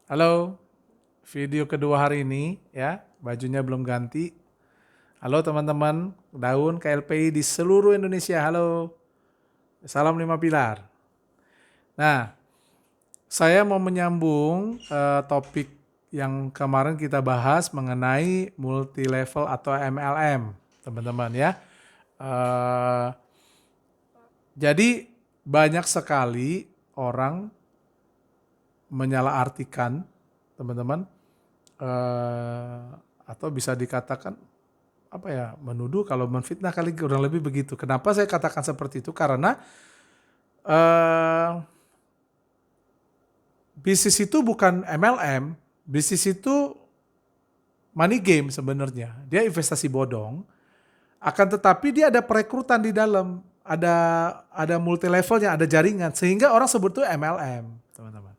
Halo, video kedua hari ini ya, bajunya belum ganti. Halo teman-teman, Daun KLPI di seluruh Indonesia, halo. Salam Lima Pilar. Nah, saya mau menyambung topik yang kemarin kita bahas mengenai multi level atau MLM, teman-teman ya. Eh, jadi banyak sekali orang menyalahartikan, teman-teman, eh, atau bisa dikatakan apa ya, menuduh, kalau menfitnah kali, kurang lebih begitu. Kenapa saya katakan seperti itu? Karena eh, bisnis itu bukan MLM, bisnis itu money game sebenarnya. Dia investasi bodong, akan tetapi dia ada perekrutan di dalam, ada multi levelnya, ada jaringan, sehingga orang sebut itu MLM, teman-teman.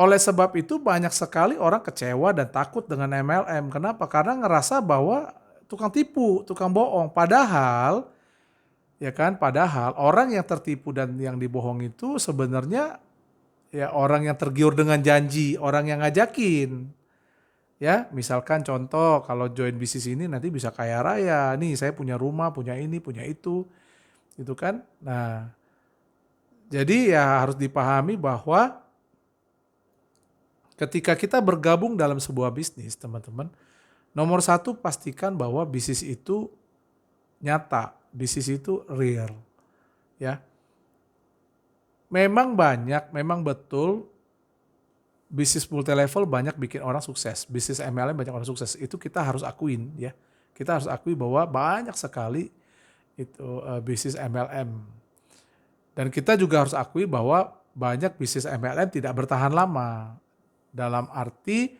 Oleh sebab itu banyak sekali orang kecewa dan takut dengan MLM. Kenapa? Karena ngerasa bahwa tukang tipu, tukang bohong. Padahal, ya kan, padahal orang yang tertipu dan yang dibohong itu sebenarnya ya orang yang tergiur dengan janji, orang yang ngajakin. Ya, misalkan contoh kalau join bisnis ini nanti bisa kaya raya. Nih, saya punya rumah, punya ini, punya itu, gitu kan. Nah, jadi ya harus dipahami bahwa ketika kita bergabung dalam sebuah bisnis, teman-teman, nomor satu pastikan bahwa bisnis itu nyata, bisnis itu real, ya. Memang banyak, memang betul bisnis multi level banyak bikin orang sukses. Bisnis MLM banyak orang sukses. Itu kita harus akuin ya. Kita harus akui bahwa banyak sekali itu bisnis MLM. Dan kita juga harus akui bahwa banyak bisnis MLM tidak bertahan lama. Dalam arti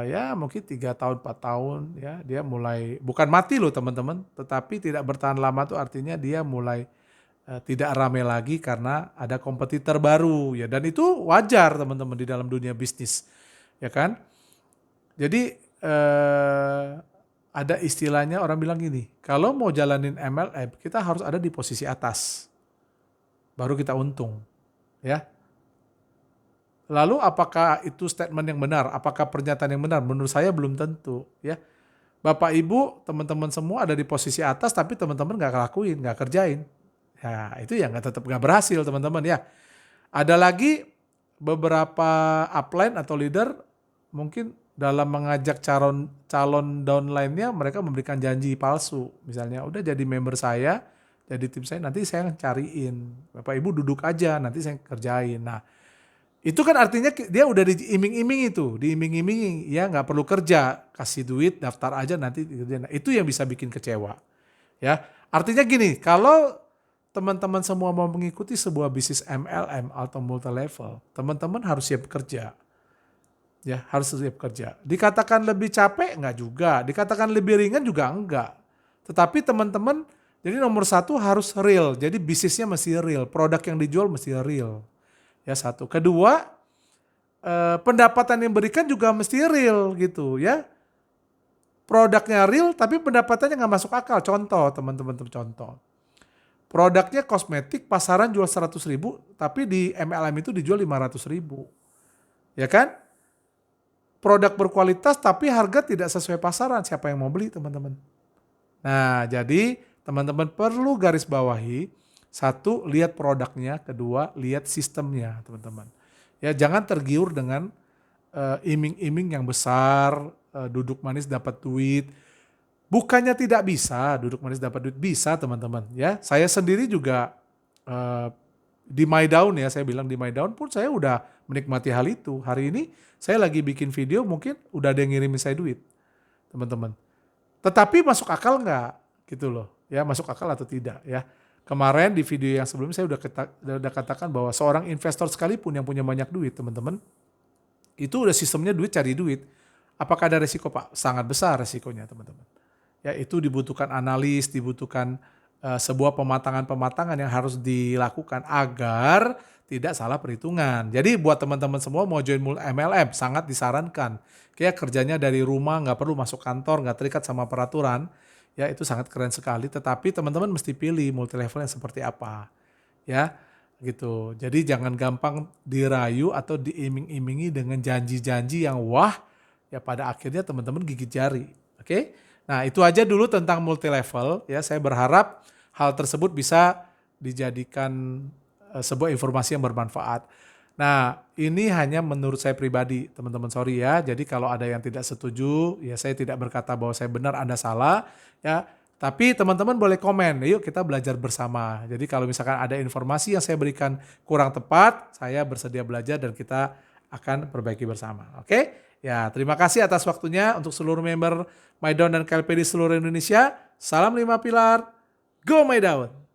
ya mungkin 3 tahun, 4 tahun ya, dia mulai bukan mati loh teman-teman, tetapi tidak bertahan lama itu artinya dia mulai tidak ramai lagi karena ada kompetitor baru ya, dan itu wajar teman-teman di dalam dunia bisnis ya kan. Jadi ada istilahnya, orang bilang gini, kalau mau jalanin MLM kita harus ada di posisi atas baru kita untung ya. Lalu apakah itu statement yang benar? Apakah pernyataan yang benar? Menurut saya belum tentu ya. Bapak Ibu, teman-teman semua ada di posisi atas tapi teman-teman nggak ngelakuin, nggak kerjain. Ya itu ya nggak, tetap nggak berhasil teman-teman ya. Ada lagi beberapa upline atau leader mungkin dalam mengajak calon calon downline-nya mereka memberikan janji palsu. Misalnya udah jadi member saya, jadi tim saya, nanti saya cariin. Bapak Ibu duduk aja, nanti saya kerjain. Nah, itu kan artinya dia udah diiming-iming, itu diiming-imingi ya, nggak perlu kerja, kasih duit, daftar aja nanti dikerjain. Nah, itu yang bisa bikin kecewa ya. Artinya gini, kalau teman-teman semua mau mengikuti sebuah bisnis MLM atau multi level, teman-teman harus siap kerja. Ya, harus siap kerja. Dikatakan lebih capek enggak juga, dikatakan lebih ringan juga enggak. Tetapi teman-teman, jadi nomor satu harus real. Jadi bisnisnya mesti real, produk yang dijual mesti real. Ya satu. Kedua, pendapatan yang berikan juga mesti real gitu ya. Produknya real tapi pendapatannya nggak masuk akal. Contoh teman-teman, contoh. Produknya kosmetik, pasaran jual 100.000, tapi di MLM itu dijual 500.000. Ya kan? Produk berkualitas tapi harga tidak sesuai pasaran. Siapa yang mau beli teman-teman? Nah jadi teman-teman perlu garis bawahi. Satu, lihat produknya. Kedua, lihat sistemnya teman-teman. Ya jangan tergiur dengan iming-iming yang besar, duduk manis dapat duit. Bukannya tidak bisa duduk manis dapat duit, bisa teman-teman. Ya, saya sendiri juga eh, di My Down ya, saya bilang di My Down pun saya udah menikmati hal itu. Hari ini saya lagi bikin video, mungkin udah ada yang ngirimin saya duit, teman-teman. Tetapi masuk akal nggak gitu loh, ya masuk akal atau tidak ya. Kemarin di video yang sebelumnya saya udah katakan bahwa seorang investor sekalipun yang punya banyak duit, teman-teman, itu udah sistemnya duit cari duit. Apakah ada resiko Pak? Sangat besar resikonya teman-teman. Ya itu dibutuhkan analis, dibutuhkan sebuah pematangan-pematangan yang harus dilakukan agar tidak salah perhitungan. Jadi buat teman-teman semua mau join MLM sangat disarankan. Kayak kerjanya dari rumah, nggak perlu masuk kantor, nggak terikat sama peraturan. Ya itu sangat keren sekali. Tetapi teman-teman mesti pilih multi level yang seperti apa. Ya gitu. Jadi jangan gampang dirayu atau diiming-imingi dengan janji-janji yang wah, ya pada akhirnya teman-teman gigit jari. Oke? Nah, itu aja dulu tentang multi level ya. Saya berharap hal tersebut bisa dijadikan sebuah informasi yang bermanfaat. Nah, ini hanya menurut saya pribadi, teman-teman, sorry ya. Jadi kalau ada yang tidak setuju, ya saya tidak berkata bahwa saya benar, Anda salah, ya. Tapi teman-teman boleh komen, yuk kita belajar bersama. Jadi kalau misalkan ada informasi yang saya berikan kurang tepat, saya bersedia belajar dan kita akan perbaiki bersama. Oke? Ya, terima kasih atas waktunya untuk seluruh member My Dawn dan KLP di seluruh Indonesia. Salam 5 pilar, go My Dawn!